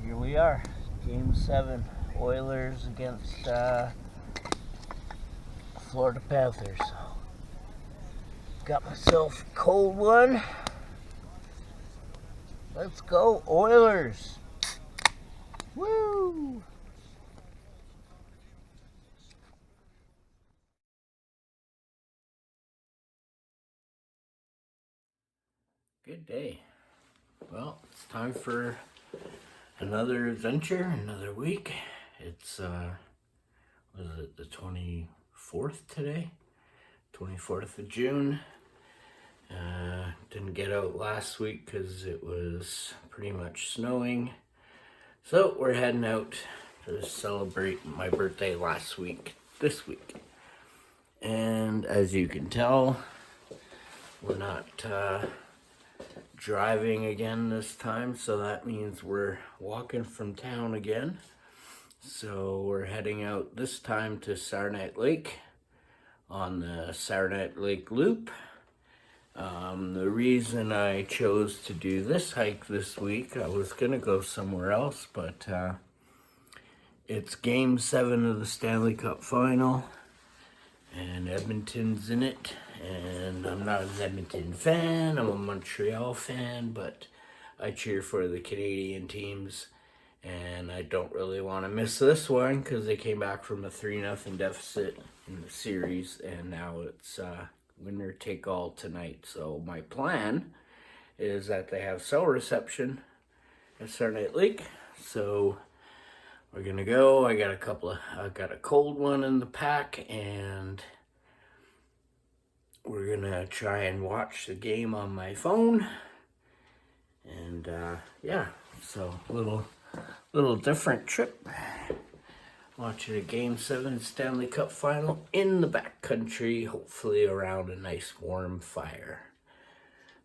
here we are, Game 7, Oilers against Florida Panthers. Got myself a cold one. Let's go, Oilers! Woo! Good day. Well, it's time for another adventure, another week. It's, was it the 24th today? 24th of June. Didn't get out last week because it was pretty much snowing. So we're heading out to celebrate my birthday this week. And as you can tell, we're not driving again this time, so that means we're walking from town again. So we're heading out this time to Saranac Lake on the Saranac Lake Loop. The reason I chose to do this hike this week, I was gonna go somewhere else, but it's Game 7 of the Stanley Cup Final, and Edmonton's in it. And I'm not an Edmonton fan, I'm a Montreal fan, but I cheer for the Canadian teams, and I don't really want to miss this one because they came back from a 3-0 deficit in the series, and now it's winner take all tonight. So my plan is that they have cell reception at Saranac Lake, so we're gonna go. I got a cold one in the pack, and we're gonna try and watch the game on my phone. And yeah, so little different trip. Watching a Game 7 Stanley Cup Final in the backcountry, hopefully around a nice warm fire.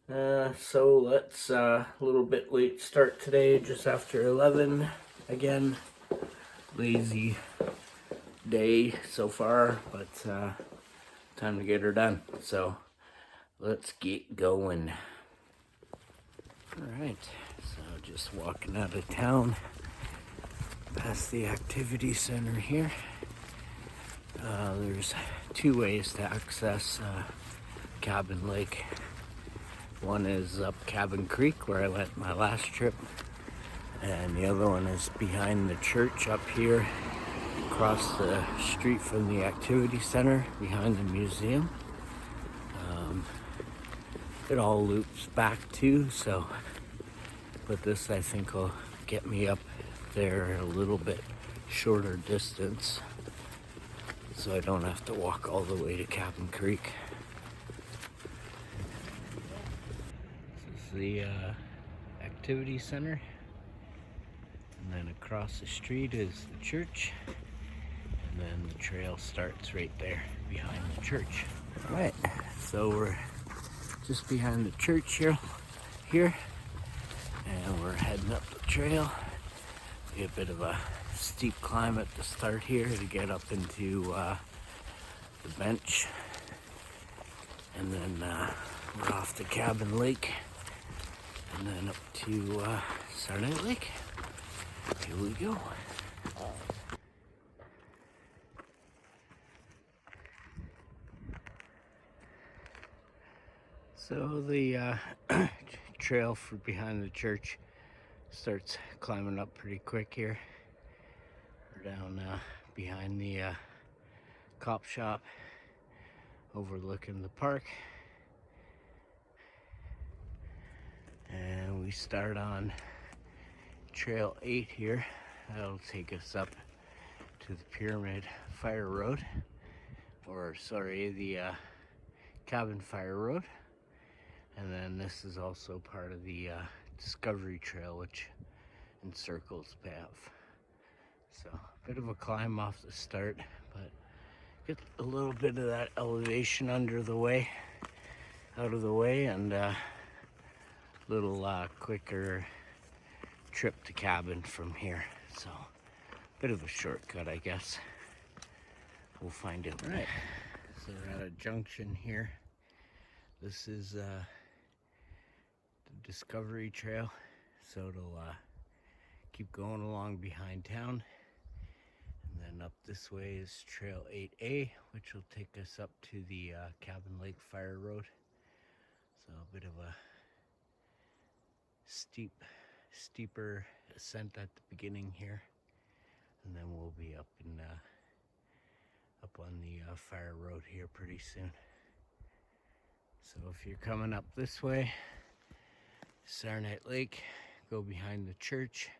So let's, a little bit late start today, just after 11. Again, lazy day so far, but time to get her done. So let's get going. All right, so just walking out of town, past the activity center here. There's two ways to access Cabin Lake. One is up Cabin Creek, where I went my last trip, and the other one is behind the church up here, across the street from the activity center, behind the museum. It all loops back too, so, but this I think will get me up there a little bit shorter distance, so I don't have to walk all the way to Cabin Creek. This is the activity center, and then across the street is the church, and then the trail starts right there behind the church. All right, so we're just behind the church here, and we're heading up the trail. Be a bit of a steep climb at the start here to get up into the bench, and then we're off to Cabin Lake, and then up to Saranac Lake. Here we go. So the trail for behind the church starts climbing up pretty quick here. We're down behind the cop shop, overlooking the park. And we start on Trail 8 here. That'll take us up to the Pyramid Fire Road, or sorry, the Cabin Fire Road. And then this is also part of the Discovery Trail, which encircles Banff. So a bit of a climb off the start, but get a little bit of that elevation out of the way, and little quicker trip to cabin from here. So bit of a shortcut, I guess. We'll find out. All right, so we're at a junction here. This is the Discovery Trail, so it'll keep going along behind town. And then up this way is Trail 8A, which will take us up to the Cabin Lake Fire Road. So a bit of a steeper ascent at the beginning here. And then we'll be up on the fire road here pretty soon. So if you're coming up this way, Sarnite Lake, go behind the church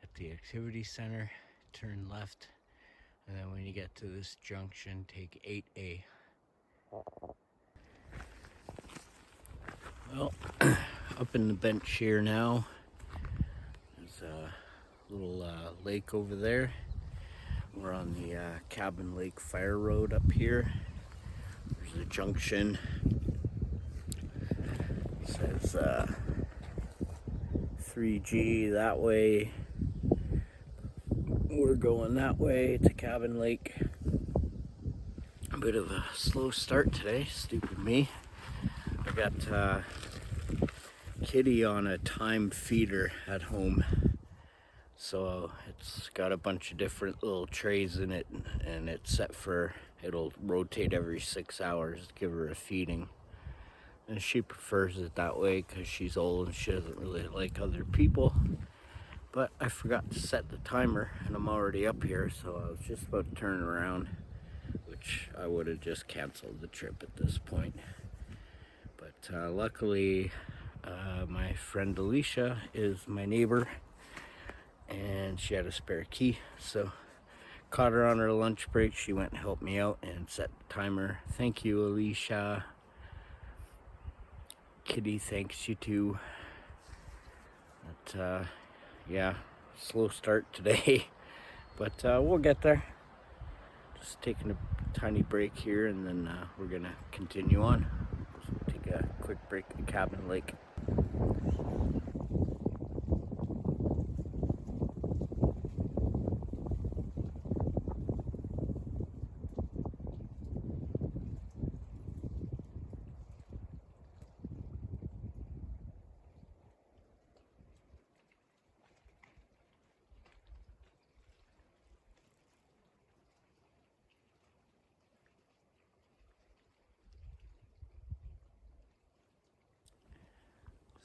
at the activity center, turn left, and then when you get to this junction, take 8A. Well, up in the bench here now, there's a little lake over there. We're on the Cabin Lake Fire Road up here. There's a junction. It says 3G that way. We're going that way to Cabin Lake. A bit of a slow start today, stupid me. I got Kitty on a time feeder at home. So it's got a bunch of different little trays in it, and it's set for, it'll rotate every 6 hours to give her a feeding. And she prefers it that way because she's old and she doesn't really like other people. But I forgot to set the timer and I'm already up here, so I was just about to turn around, which I would have just canceled the trip at this point. But luckily, my friend Alicia is my neighbor, and she had a spare key, so caught her on her lunch break. She went and helped me out and set the timer. Thank you, Alicia. Kitty thanks you too. But yeah, slow start today, but we'll get there. Just taking a tiny break here, and then we're gonna continue on. Just take a quick break at Cabin Lake.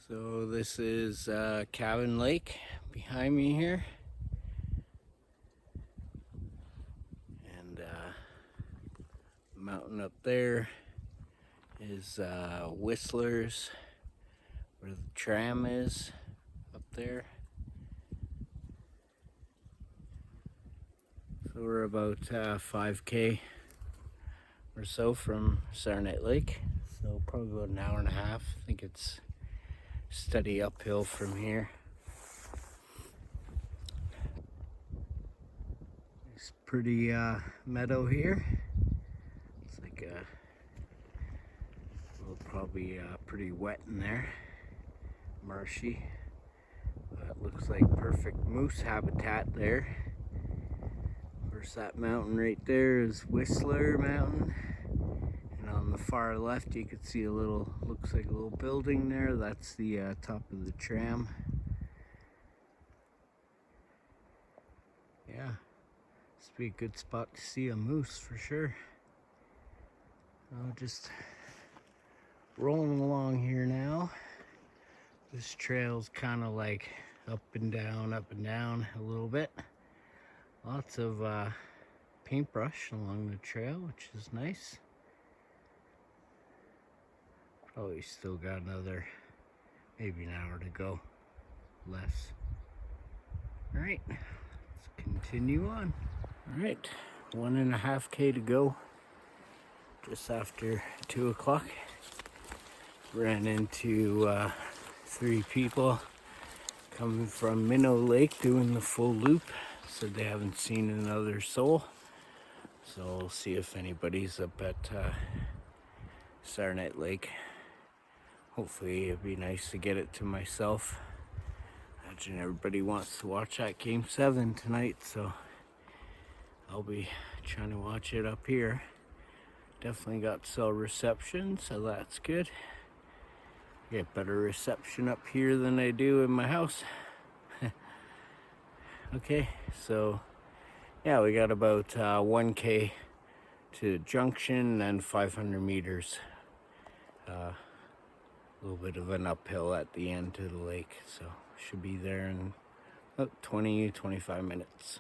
So this is Cabin Lake behind me here, and mountain up there is Whistler's, where the tram is up there. So we're about 5K or so from Sarnite Lake, so probably about an hour and a half. I think it's steady uphill from here. It's pretty meadow here. It's like probably pretty wet in there, marshy. It looks like perfect moose habitat there. Of course, that mountain right there is Whistler Mountain. And on the far left, you could see a little, looks like a little building there. That's the top of the tram. Yeah, this would be a good spot to see a moose for sure. Just rolling along here now. This trail's kind of like up and down a little bit. Lots of paintbrush along the trail, which is nice. Probably still got another, maybe an hour to go, less. All right, let's continue on. All right, 1.5K to go. Just after 2 o'clock. Ran into 3 people coming from Minnow Lake doing the full loop. Said they haven't seen another soul. So we'll see if anybody's up at Sarnite Lake. Hopefully it'd be nice to get it to myself. Imagine everybody wants to watch that Game 7 tonight, so I'll be trying to watch it up here. Definitely got cell reception, so that's good. Get better reception up here than I do in my house. Okay, so yeah, we got about 1K to junction and 500 meters. A little bit of an uphill at the end to the lake, so should be there in about 20-25 minutes.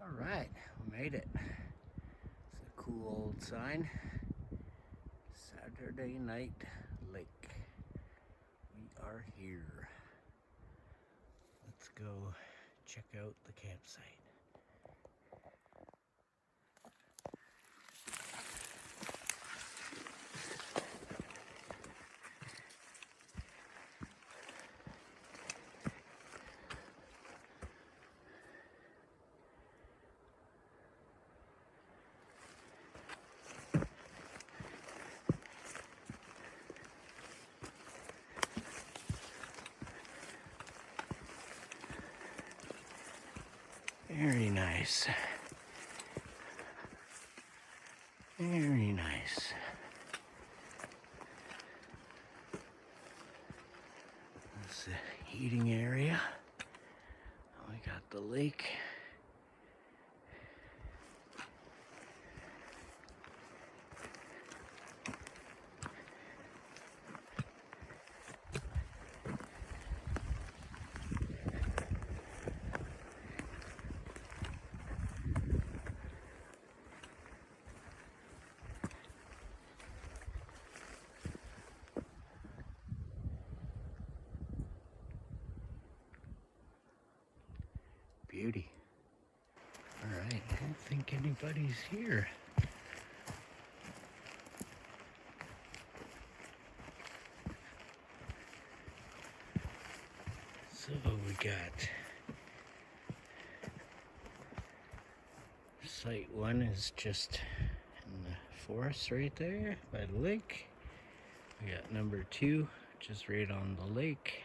All right, we made it. It's a cool old sign. Saturday Night Lake. We are here. Let's go check out the campsite. Very nice. Very nice. That's the eating area. We got the lake. Beauty. All right, I don't think anybody's here. So we got site 1 is just in the forest right there by the lake. We got number 2 just right on the lake.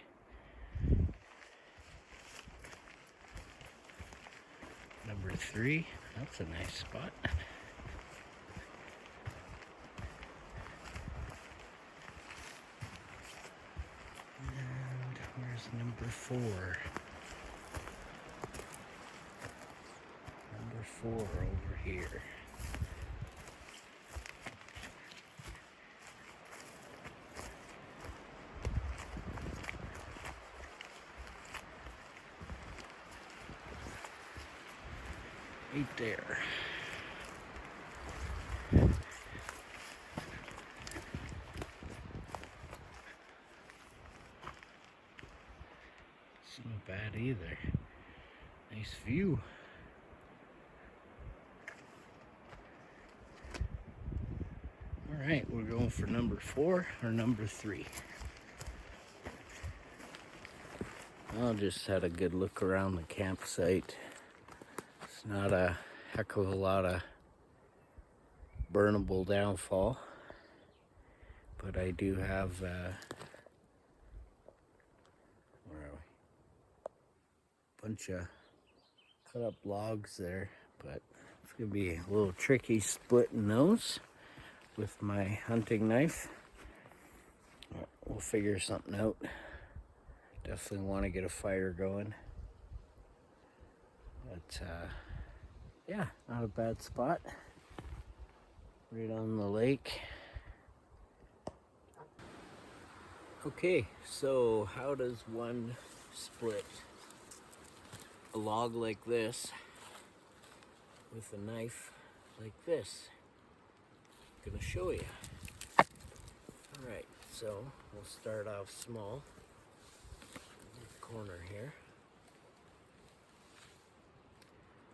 Number 3, that's a nice spot. And where's number 4? Number 4 over here. Right there. It's not bad either. Nice view. All right, we're going for number 4 or number 3. I just had a good look around the campsite. It's not a heck of a lot of burnable downfall, but I do have where are we? Bunch of cut up logs there, but it's gonna be a little tricky splitting those with my hunting knife. We'll figure something out. Definitely want to get a fire going, but yeah, not a bad spot. Right on the lake. Okay, so how does one split a log like this with a knife like this? I'm gonna show you. Alright, so we'll start off small. Corner here.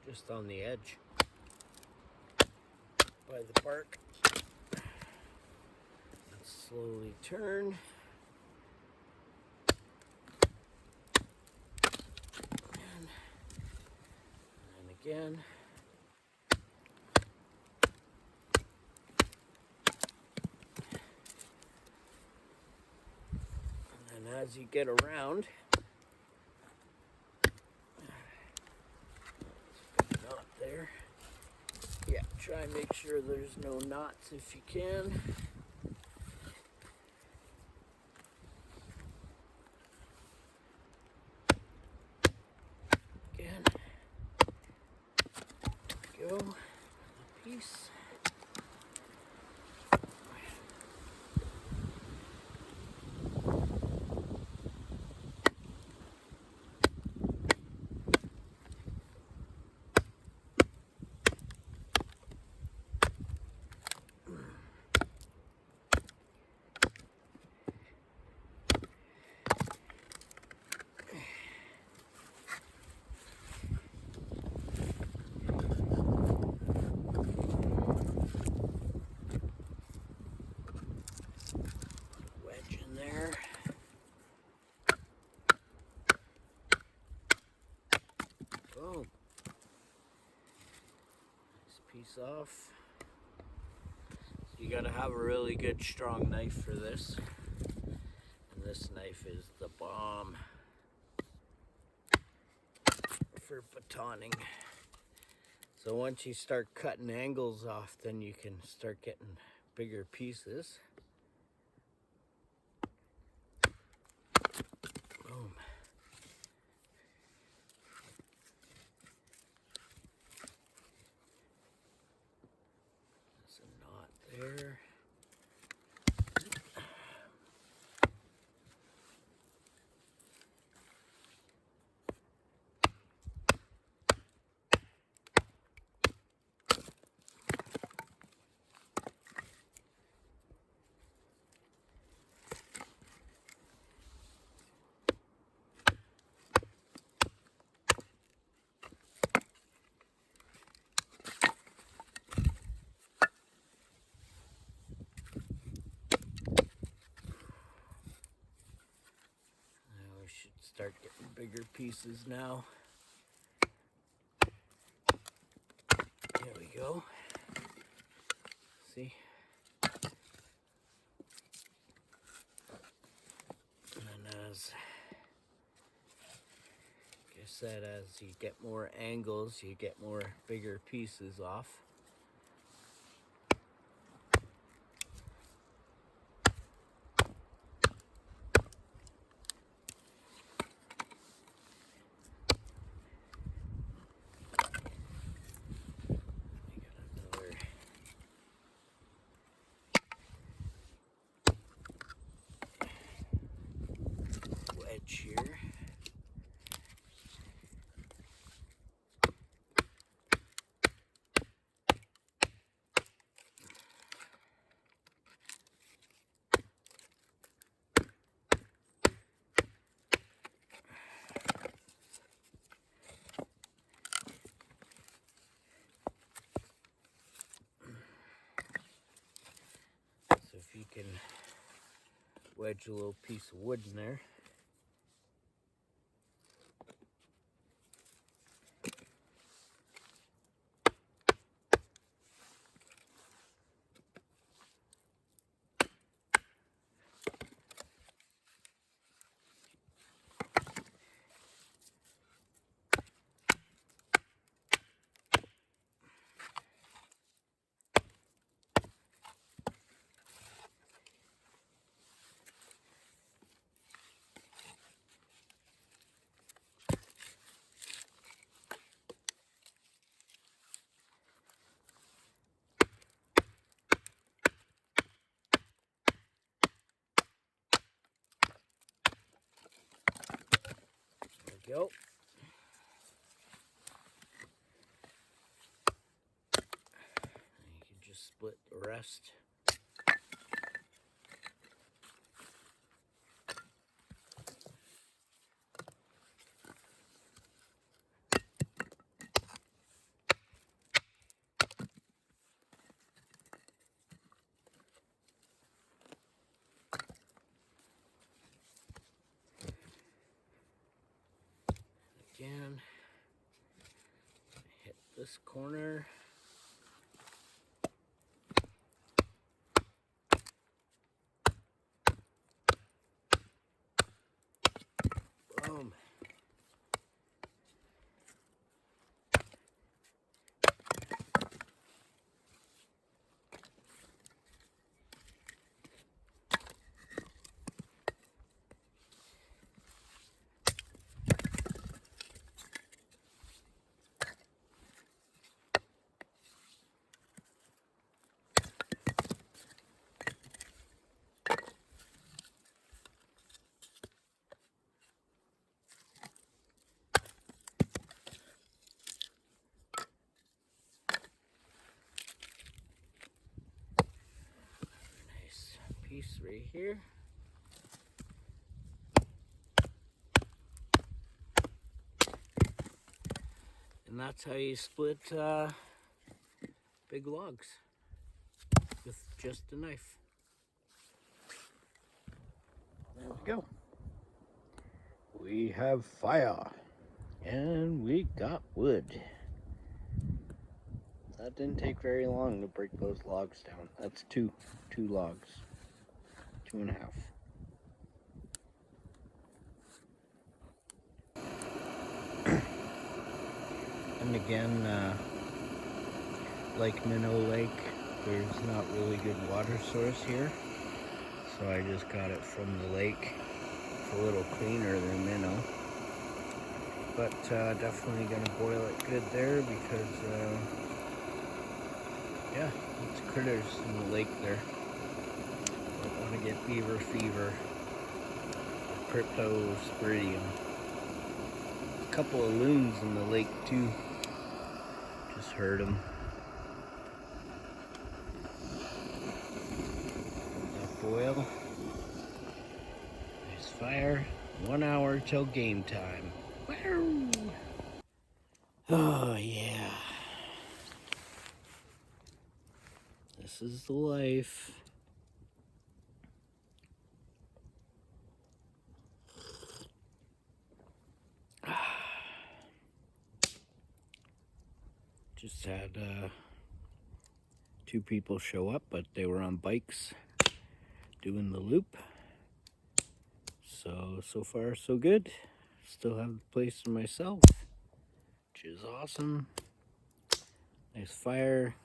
Just on the edge. By the bark. Let's slowly turn. And again. And then as you get around, knot there. Yeah, try and make sure there's no knots if you can. go. Piece. Boom. This piece off. You gotta have a really good strong knife for this. And this knife is the bomb for batoning. So once you start cutting angles off, then you can start getting bigger pieces. Boom. There's a knot there. Start getting bigger pieces now. There we go. See? And then as I said, as you get more angles, you get more bigger pieces off. Here. So if you can wedge a little piece of wood in there. There we go. You can just split the rest. Again, hit this corner. Boom. right here. And that's how you split big logs with just a knife. There we go. We have fire and we got wood. That didn't take very long to break those logs down. That's two logs, 2.5. And again, like Minnow Lake, there's not really good water source here. So I just got it from the lake. It's a little cleaner than Minnow. But definitely gonna boil it good there because, yeah, it's critters in the lake there. Don't want to get beaver fever. Cryptosporidium. A couple of loons in the lake too. Just heard them. That boil. Nice fire. 1 hour till game time. Woo! Oh yeah. This is the life. Just had 2 people show up, but they were on bikes doing the loop. So far so good. Still have the place to myself, which is awesome. Nice fire.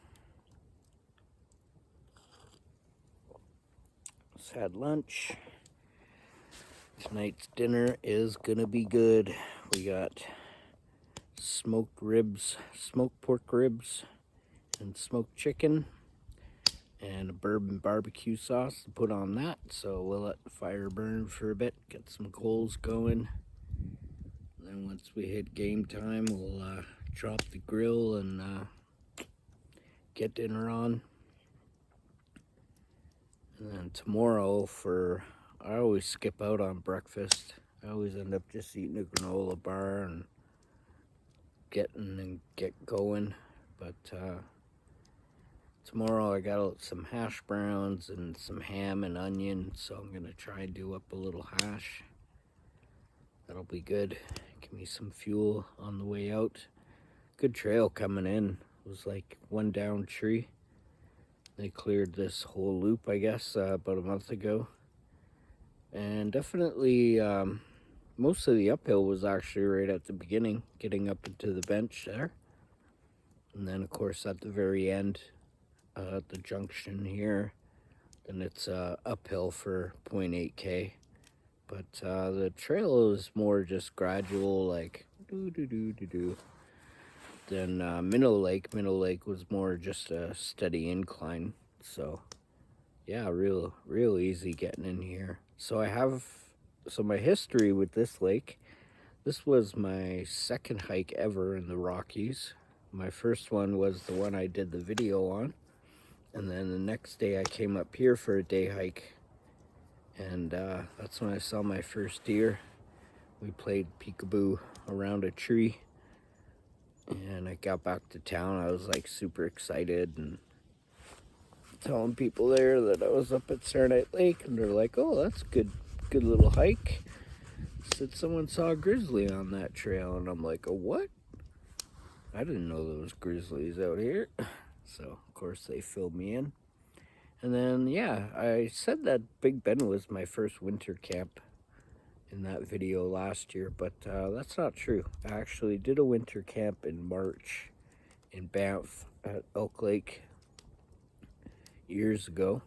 Just had lunch. Tonight's dinner is gonna be good. We got smoked ribs, smoked pork ribs, and smoked chicken, and a bourbon barbecue sauce to put on that. So we'll let the fire burn for a bit, get some coals going. And then once we hit game time, we'll drop the grill and get dinner on. And then tomorrow I always skip out on breakfast. I always end up just eating a granola bar and get going. But tomorrow I got some hash browns and some ham and onion, so I'm gonna try and do up a little hash. That'll be good. Give me some fuel on the way out. Good trail coming in. It was like one down tree. They cleared this whole loop, I guess, about a month ago. And definitely most of the uphill was actually right at the beginning, getting up into the bench there. And then, of course, at the very end, at the junction here, then it's uphill for 0.8K. But the trail is more just gradual, like do-do-do-do-do. Then Minnow Lake was more just a steady incline. So, yeah, real easy getting in here. So my history with this lake, this was my second hike ever in the Rockies. My first one was the one I did the video on. And then the next day I came up here for a day hike. And that's when I saw my first deer. We played peekaboo around a tree. And I got back to town. I was like super excited and telling people there that I was up at Sarnite Lake, and they're like, "Oh, that's good little hike." Said someone saw a grizzly on that trail, and I'm like, "A what?" I didn't know there was grizzlies out here. So of course they filled me in. And then yeah, I said that Big Bend was my first winter camp in that video last year, but that's not true. I actually did a winter camp in March in Banff at Elk Lake years ago,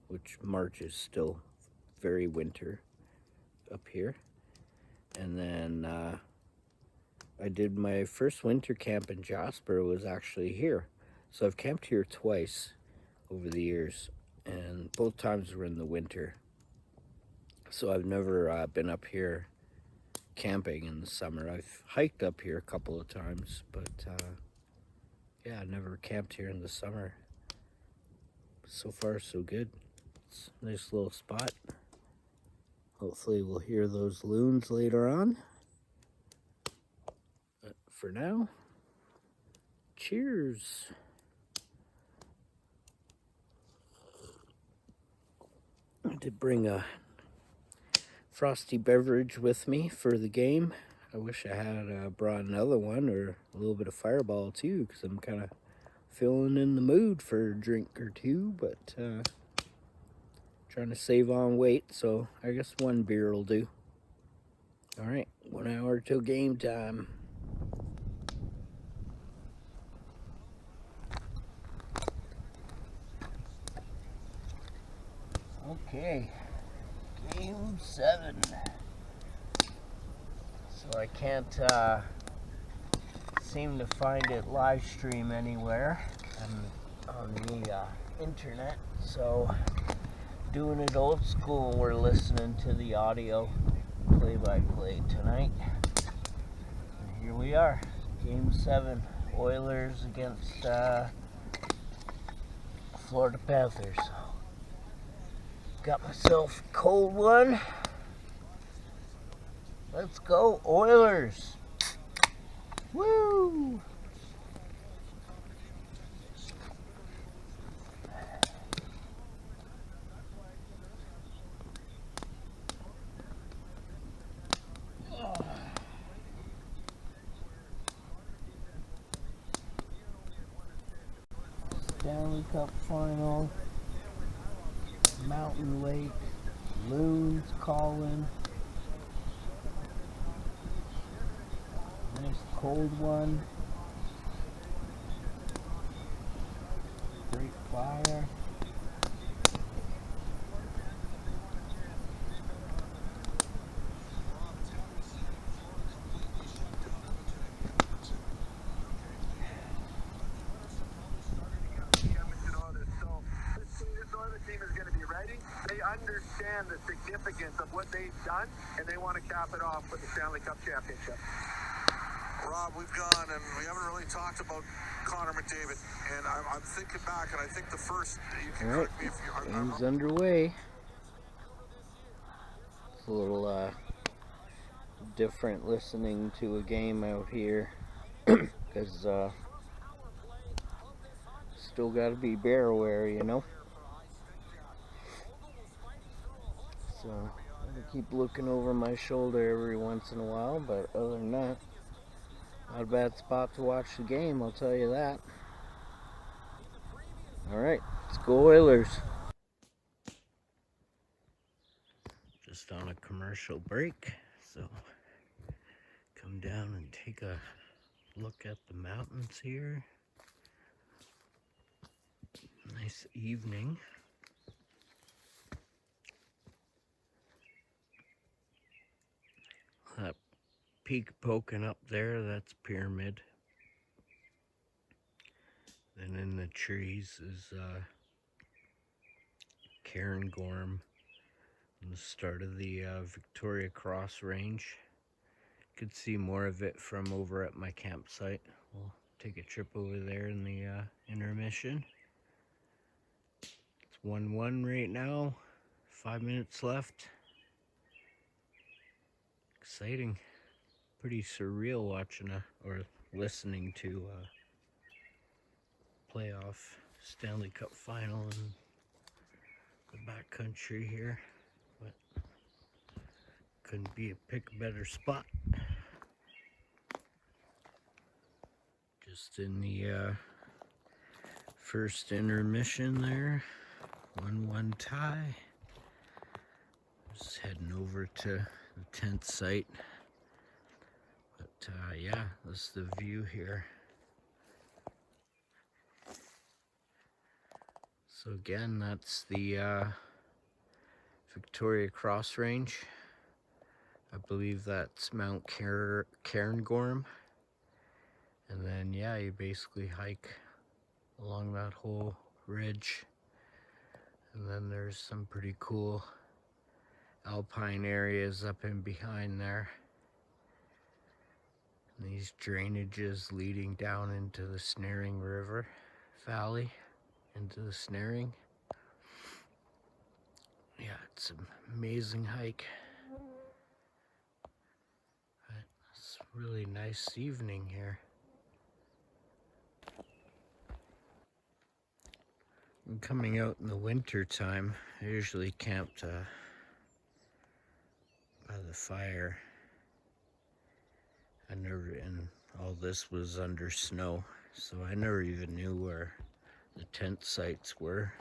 which March is still very winter up here. And then I did my first winter camp in Jasper was actually here. So I've camped here twice over the years, and both times were in the winter. So I've never been up here camping in the summer. I've hiked up here a couple of times, but yeah, I never camped here in the summer. So far, so good. It's a nice little spot. Hopefully we'll hear those loons later on. But for now, cheers. I did bring a frosty beverage with me for the game. I wish I had brought another one or a little bit of Fireball too, because I'm kind of feeling in the mood for a drink or two, but trying to save on weight, so I guess one beer will do. All right, 1 hour till game time. Okay, game 7. So I can't seem to find it live stream anywhere on the internet, so doing it old school. We're listening to the audio play-by-play tonight. And here we are, game 7, Oilers against Florida Panthers. Got myself a cold one. Let's go, Oilers! Woo! Stanley Cup Final, Mountain Lake, loons calling. Nice cold one. Great fire. They understand the significance of what they've done, and they want to cap it off with the Stanley Cup Championship. Rob, we've gone, and we haven't really talked about Connor McDavid, and I'm thinking back, and I think the first, you can correct me if you... Game's underway. It's a little different listening to a game out here, because still got to be bear aware, you know? So I keep looking over my shoulder every once in a while, but other than that, not a bad spot to watch the game, I'll tell you that. Alright, let's go Oilers. Just on a commercial break, so come down and take a look at the mountains here. Nice evening. That peak poking up there, that's Pyramid. Then in the trees is Cairngorm, and the start of the Victoria Cross Range. Could see more of it from over at my campsite. We'll take a trip over there in the intermission. It's 1-1 right now, 5 minutes left. Exciting. Pretty surreal watching or listening to playoff Stanley Cup Final in the backcountry here, but couldn't pick a better spot. Just in the first intermission there, 1-1 tie. Just heading over to the tent site. But yeah, this is the view here. So again, that's the Victoria Cross Range. I believe that's Mount Cairngorm. And then yeah, you basically hike along that whole ridge. And then there's some pretty cool alpine areas up in behind there. And these drainages leading down into the Snaring River Valley, into the Snaring. It's an amazing hike. It's a really nice evening here. And coming out in the winter time, I usually camped by the fire. And all this was under snow, so I never even knew where the tent sites were.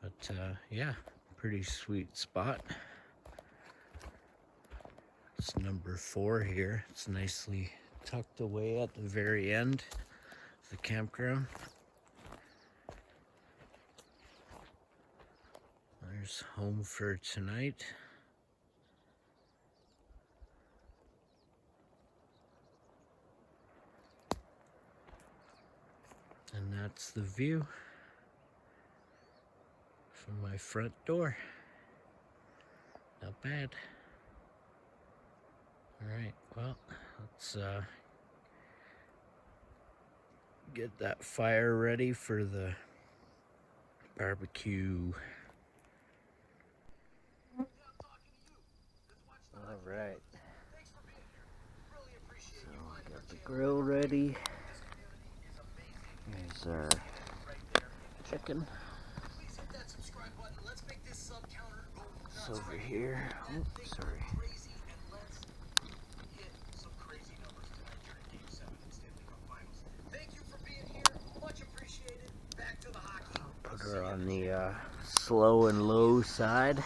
But yeah, pretty sweet spot. It's number 4 here. It's nicely tucked away at the very end of the campground. There's home for tonight. And that's the view from my front door. Not bad. Alright, well, let's get that fire ready for the barbecue. Alright. So I got the grill ready. Here's our chicken. It's over here. Oh, sorry. I'll put her on the slow and low side.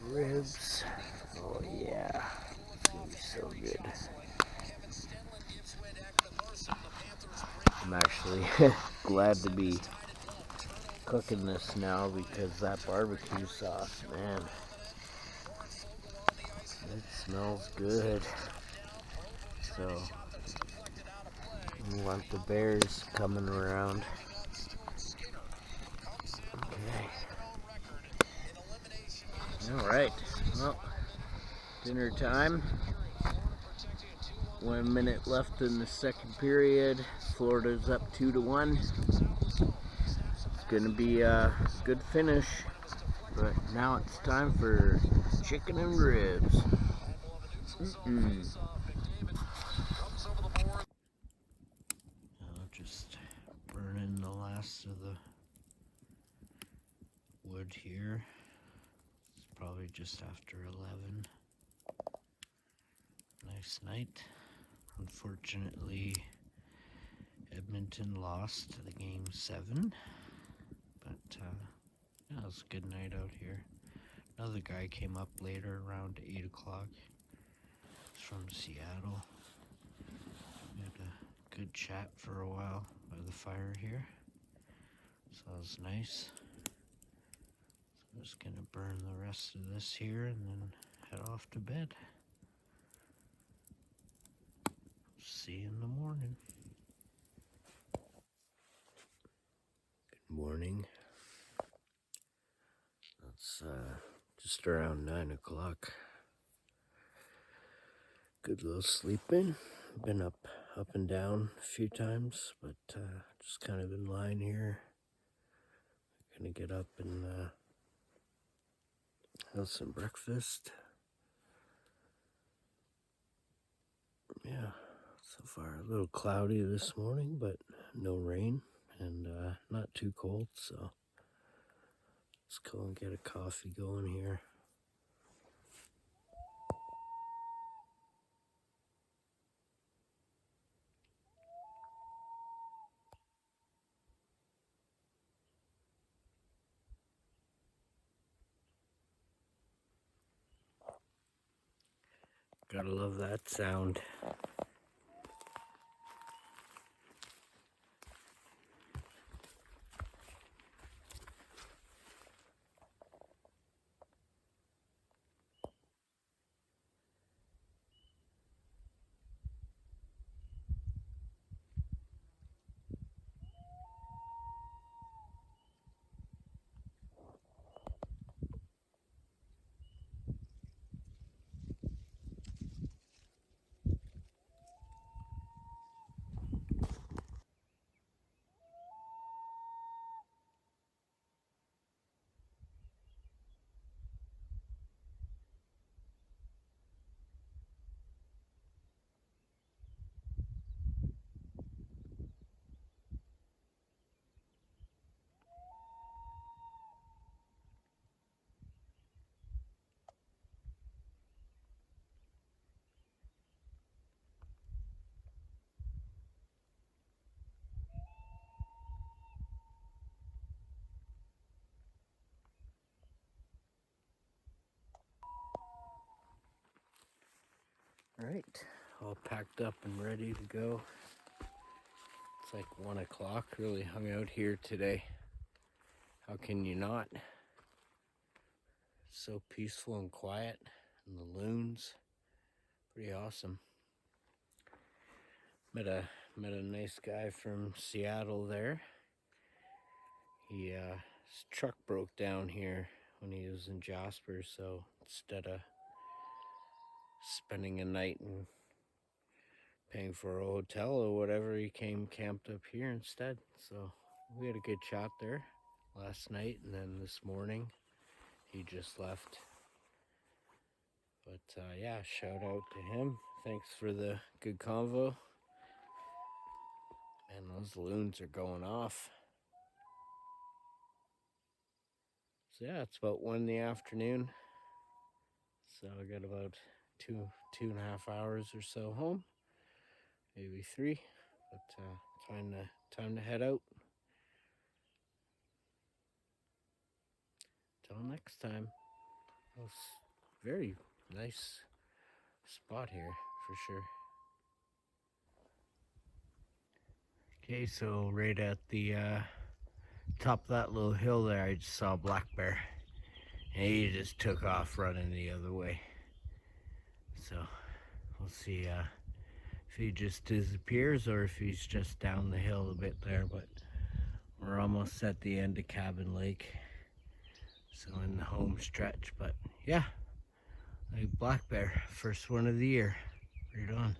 Ribs. Oh yeah. It's gonna be so good. I'm actually glad to be cooking this now because that barbecue sauce, man, it smells good. So we want the bears coming around. Okay. Alright, well, dinner time. 1 minute left in the second period. Florida's up 2-1. It's gonna be a good finish, but now it's time for chicken and ribs. Just burning the last of the wood here. It's probably just after 11. Nice night. Unfortunately, Edmonton lost the game 7, but yeah, it was a good night out here. Another guy came up later around 8 o'clock. He's from Seattle. We had a good chat for a while by the fire here, so that was nice. So I'm just gonna burn the rest of this here and then head off to bed. See you in the morning. Good morning. It's just around 9 o'clock. Good little sleeping. Been up and down a few times, but just kind of been lying here. Gonna get up and have some breakfast. Yeah, so far a little cloudy this morning, but no rain and not too cold, so let's go and get a coffee going here. Gotta love that sound. Alright, all packed up and ready to go. It's like 1 o'clock, really hung out here today. How can you not? So peaceful and quiet, and the loons, pretty awesome. Met a nice guy from Seattle there. His truck broke down here when he was in Jasper, so instead of spending a night and paying for a hotel or whatever, he came camped up here instead. So we had a good chat there last night, and then this morning he just left. But yeah, shout out to him. Thanks for the good convo. And those loons are going off. So yeah, it's about 1 in the afternoon. So I got about two and a half hours or so home, maybe 3. But time to head out. Till next time. It was very nice spot here for sure. Okay, so right at the top of that little hill there, I just saw a black bear, and he just took off running the other way. So we'll see if he just disappears or if he's just down the hill a bit there. But we're almost at the end of Cabin Lake, so in the home stretch. But yeah, like black bear, first one of the year. Right on.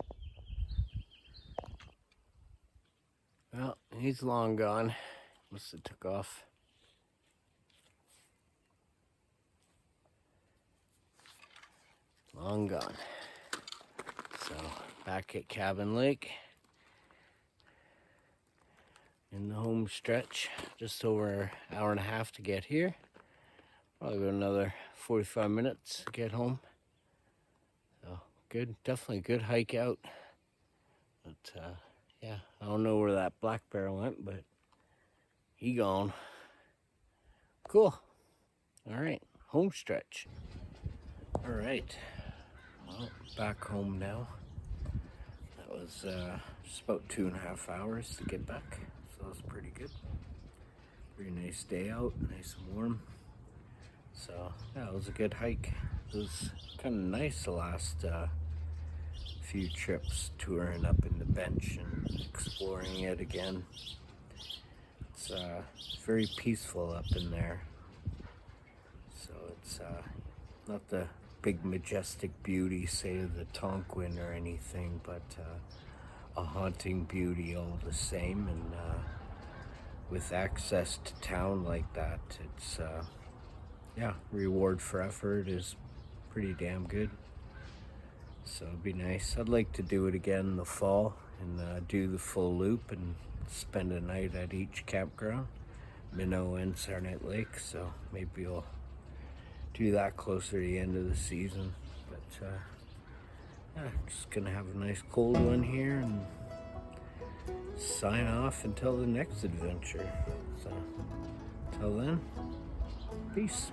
Well, he's long gone. Must have took off. Long gone. So back at Cabin Lake in the home stretch, just over an hour and a half to get here. Probably about another 45 minutes to get home. So good, definitely a good hike out. But yeah, I don't know where that black bear went, but he gone. Cool. All right, home stretch. All right, well, back home now. That was just about 2.5 hours to get back, so that's pretty good. Pretty nice day out, nice and warm. So yeah, it was a good hike. It was kind of nice the last few trips, touring up in the bench and exploring it again. It's very peaceful up in there. So it's not the big majestic beauty, say, of the Tonquin or anything, but a haunting beauty all the same. And with access to town like that, it's yeah, reward for effort is pretty damn good. So it'd be nice. I'd like to do it again in the fall and do the full loop and spend a night at each campground, Minnow and Sarnet Lake. So maybe I'll do that closer to the end of the season. But yeah, just gonna have a nice cold one here and sign off until the next adventure. So till then, peace.